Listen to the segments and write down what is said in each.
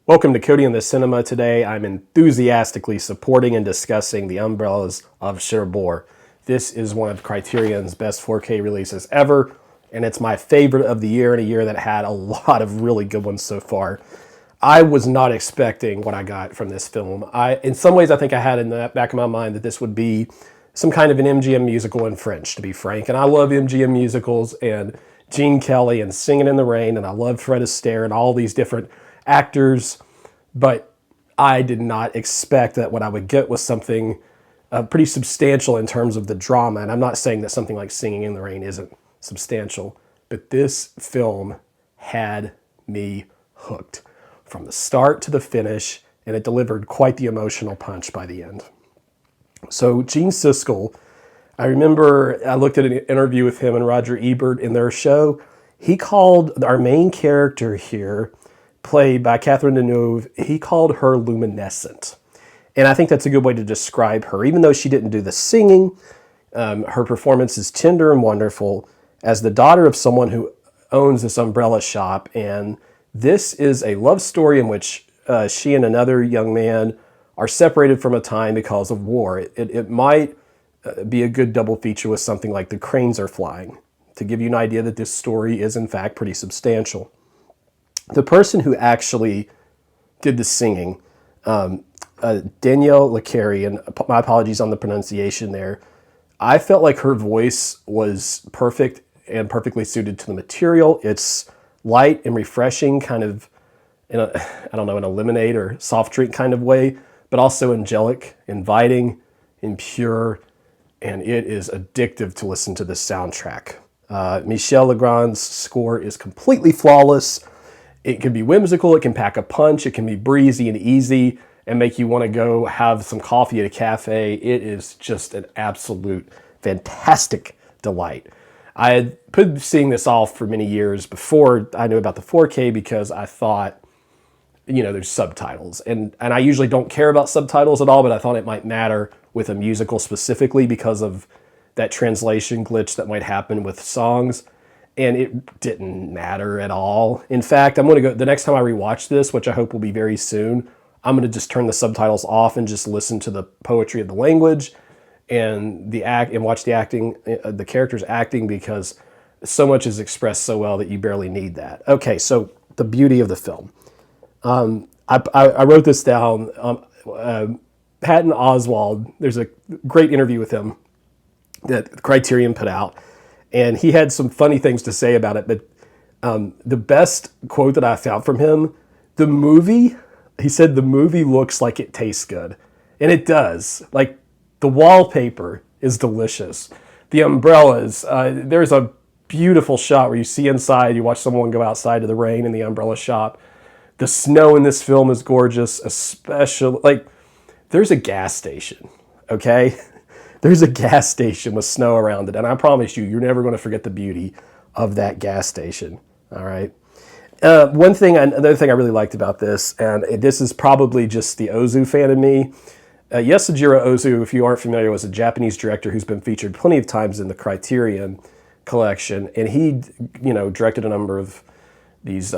Welcome to Cody in the Cinema. Today I'm enthusiastically supporting and discussing The Umbrellas of Cherbourg. This is one of Criterion's best 4K releases ever, and it's my favorite of the year in a year that had a lot of really good ones so far. I was not expecting what I got from this film. In some ways, I think I had in the back of my mind that this would be some kind of an MGM musical in French, to be frank. And I love MGM musicals and Gene Kelly and Singing in the Rain, and I love Fred Astaire and all these different actors, but I did not expect that what I would get was something pretty substantial in terms of the drama. And I'm not saying that something like Singing in the Rain isn't substantial, but this film had me hooked from the start to the finish, and it delivered quite the emotional punch by the end. So Gene Siskel, I remember I looked at an interview with him and Roger Ebert in their show. He called our main character here, played by Catherine Deneuve, he called her luminescent. And I think that's a good way to describe her. Even though she didn't do the singing, her performance is tender and wonderful as the daughter of someone who owns this umbrella shop. And this is a love story in which she and another young man are separated from a time because of war. It might be a good double feature with something like The Cranes Are Flying, to give you an idea that this story is in fact pretty substantial. The person who actually did the singing, Danielle Lecari, and my apologies on the pronunciation there, I felt like her voice was perfect and perfectly suited to the material. It's light and refreshing, kind of in a, I don't know, in a lemonade or soft drink kind of way, but also angelic, inviting, and pure, and it is addictive to listen to the soundtrack. Michel Legrand's score is completely flawless. It can be whimsical, it can pack a punch, it can be breezy and easy and make you want to go have some coffee at a cafe. It is just an absolute fantastic delight. I had been seeing this off for many years before I knew about the 4K because I thought, there's subtitles. And I usually don't care about subtitles at all, but I thought it might matter with a musical specifically because of that translation glitch that might happen with songs. And it didn't matter at all. In fact, I'm going to go, the next time I rewatch this, which I hope will be very soon, I'm going to just turn the subtitles off and just listen to the poetry of the language and watch the acting, the characters acting, because so much is expressed so well that you barely need that. Okay, so the beauty of the film. I wrote this down. Patton Oswalt, there's a great interview with him that Criterion put out, and he had some funny things to say about it, but the best quote that I found from him, he said the movie looks like it tastes good. And it does. Like, the wallpaper is delicious. The umbrellas, there's a beautiful shot where you see inside, you watch someone go outside to the rain in the umbrella shop. The snow in this film is gorgeous, especially, there's a gas station, okay? There's a gas station with snow around it, and I promise you're never going to forget the beauty of that gas station, all right? Another thing I really liked about this, and this is probably just the Ozu fan in me. Yasujiro Ozu, if you aren't familiar, was a Japanese director who's been featured plenty of times in the Criterion Collection, and he, directed a number of these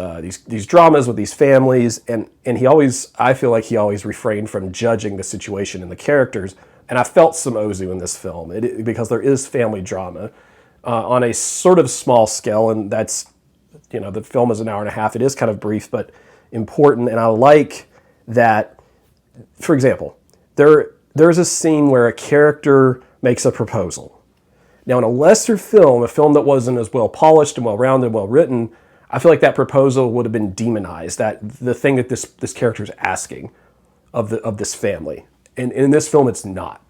dramas with these families, and I feel like he always refrained from judging the situation and the characters. And I felt some Ozu in this film because there is family drama on a sort of small scale, and that's, the film is an hour and a half. It is kind of brief, but important. And I like that, for example, there's a scene where a character makes a proposal. Now, in a lesser film, a film that wasn't as well polished and well rounded and well written, I feel like that proposal would have been demonized. That the thing that this character is asking of this family. And in this film, it's not.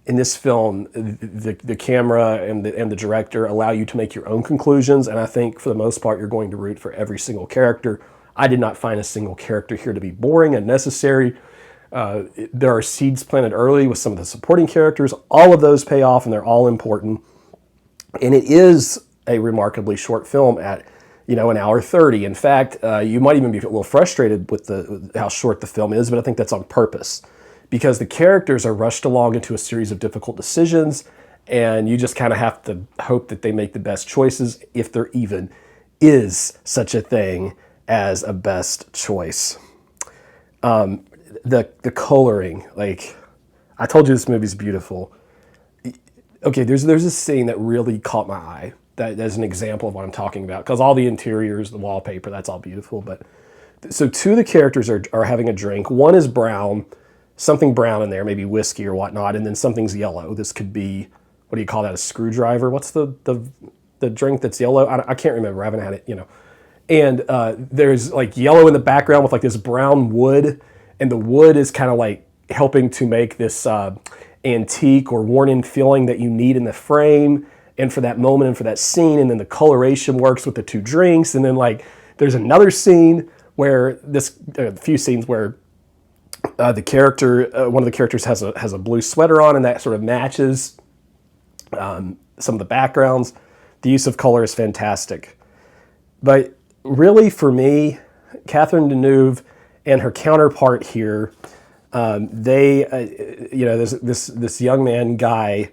In this film, the camera and the director allow you to make your own conclusions, and I think for the most part, you're going to root for every single character. I did not find a single character here to be boring, unnecessary. There are seeds planted early with some of the supporting characters. All of those pay off, and they're all important. And it is a remarkably short film at an hour 30. In fact, you might even be a little frustrated with how short the film is, but I think that's on purpose, because the characters are rushed along into a series of difficult decisions, and you just kind of have to hope that they make the best choices, if there even is such a thing as a best choice. The coloring, like I told you, this movie's beautiful. Okay, there's a scene that really caught my eye. That's an example of what I'm talking about, because all the interiors, the wallpaper, that's all beautiful. But so two of the characters are having a drink. One is brown, something brown in there, maybe whiskey or whatnot, and then something's yellow. This could be, what do you call that, a screwdriver? What's the drink that's yellow? I can't remember. I haven't had it. And there's like yellow in the background with like this brown wood, and the wood is kind of like helping to make this antique or worn-in feeling that you need in the frame and for that moment and for that scene. And then the coloration works with the two drinks. And then like there's another scene where a few scenes where the character, one of the characters has a blue sweater on, and that sort of matches some of the backgrounds. The use of color is fantastic. But really, for me, Catherine Deneuve and her counterpart here, there's this young man, Guy,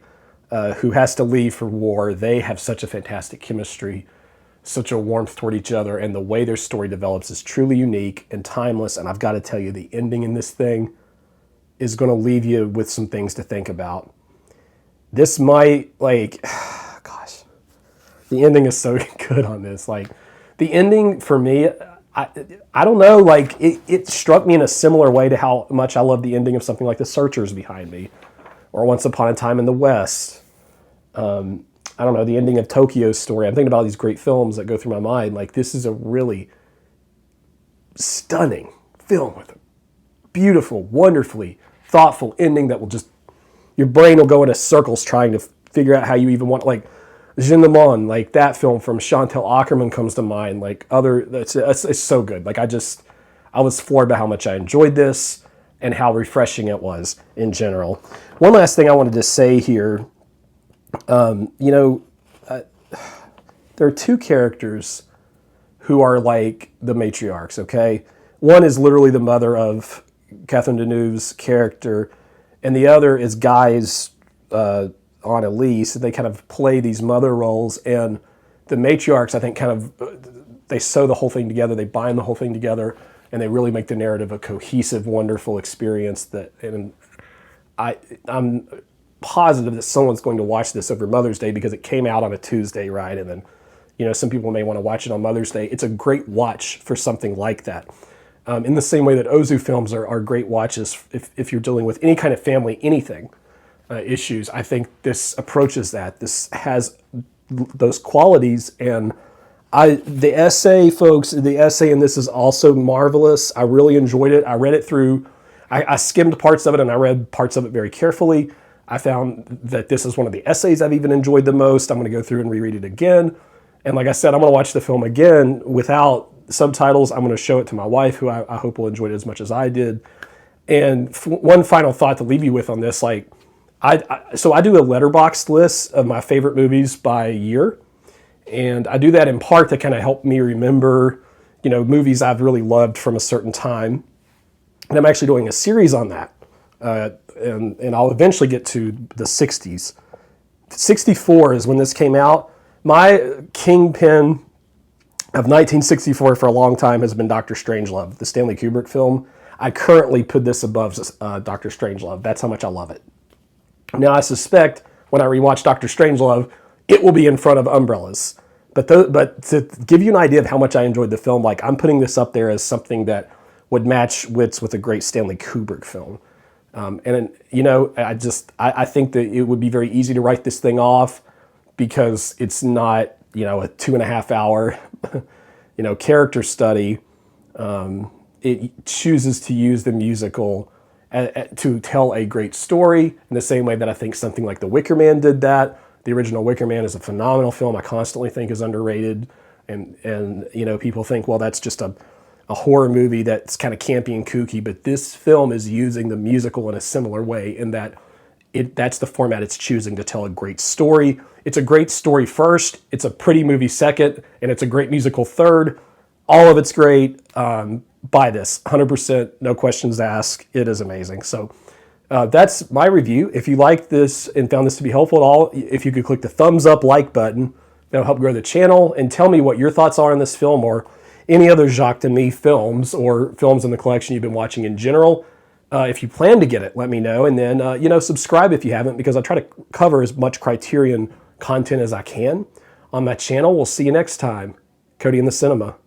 who has to leave for war. They have such a fantastic chemistry, such a warmth toward each other, and the way their story develops is truly unique and timeless. And I've got to tell you, the ending in this thing is going to leave you with some things to think about. This might, gosh, the ending is so good on this. Like, the ending for me, I don't know, like it struck me in a similar way to how much I love the ending of something like The Searchers behind me, or Once Upon a Time in the West. I don't know, the ending of Tokyo Story. I'm thinking about these great films that go through my mind. Like, this is a really stunning film with a beautiful, wonderfully thoughtful ending that will just, your brain will go into circles trying to figure out how you even want, like, Je ne Monde, like that film from Chantal Akerman comes to mind. Like it's so good. Like I was floored by how much I enjoyed this and how refreshing it was in general. One last thing I wanted to say here, there are two characters who are like the matriarchs. Okay, one is literally the mother of Catherine Deneuve's character, and the other is Guy's on Elise. They kind of play these mother roles, and the matriarchs, I think, kind of, they sew the whole thing together, they bind the whole thing together, and they really make the narrative a cohesive, wonderful experience. And I'm positive that someone's going to watch this over Mother's Day, because it came out on a Tuesday, right? And then, some people may want to watch it on Mother's Day. It's a great watch for something like that. In the same way that Ozu films are great watches if you're dealing with any kind of family, anything, issues. I think this approaches that. This has those qualities, and the essay, folks, the essay in this is also marvelous. I really enjoyed it. I read it through. I skimmed parts of it, and I read parts of it very carefully. I found that this is one of the essays I've even enjoyed the most. I'm going to go through and reread it again. And like I said, I'm going to watch the film again without subtitles. I'm going to show it to my wife, who I hope will enjoy it as much as I did. And one final thought to leave you with on this, like, so I do a letterboxed list of my favorite movies by year, and I do that in part to kind of help me remember, movies I've really loved from a certain time. And I'm actually doing a series on that, and I'll eventually get to the 60s. 64 is when this came out. My kingpin of 1964 for a long time has been Dr. Strangelove, the Stanley Kubrick film. I currently put this above Dr. Strangelove. That's how much I love it. Now, I suspect when I rewatch Dr. Strangelove, it will be in front of Umbrellas. But to give you an idea of how much I enjoyed the film, like, I'm putting this up there as something that would match wits with a great Stanley Kubrick film. I think that it would be very easy to write this thing off, because it's not, a 2.5 hour, character study. It chooses to use the musical to tell a great story in the same way that I think something like The Wicker Man did that. The original Wicker Man is a phenomenal film. I constantly think is underrated. And people think, well, that's just a horror movie that's kind of campy and kooky. But this film is using the musical in a similar way, in that that's the format it's choosing to tell a great story. It's a great story first, it's a pretty movie second, and it's a great musical third. All of it's great. Buy this, 100%, no questions asked. It is amazing. So that's my review. If you liked this and found this to be helpful at all, if you could click the thumbs up like button, that'll help grow the channel, and tell me what your thoughts are on this film, or any other Jacques Demy films or films in the collection you've been watching in general. If you plan to get it, let me know. And then, subscribe if you haven't, because I try to cover as much Criterion content as I can on my channel. We'll see you next time. Cody in the Cinema.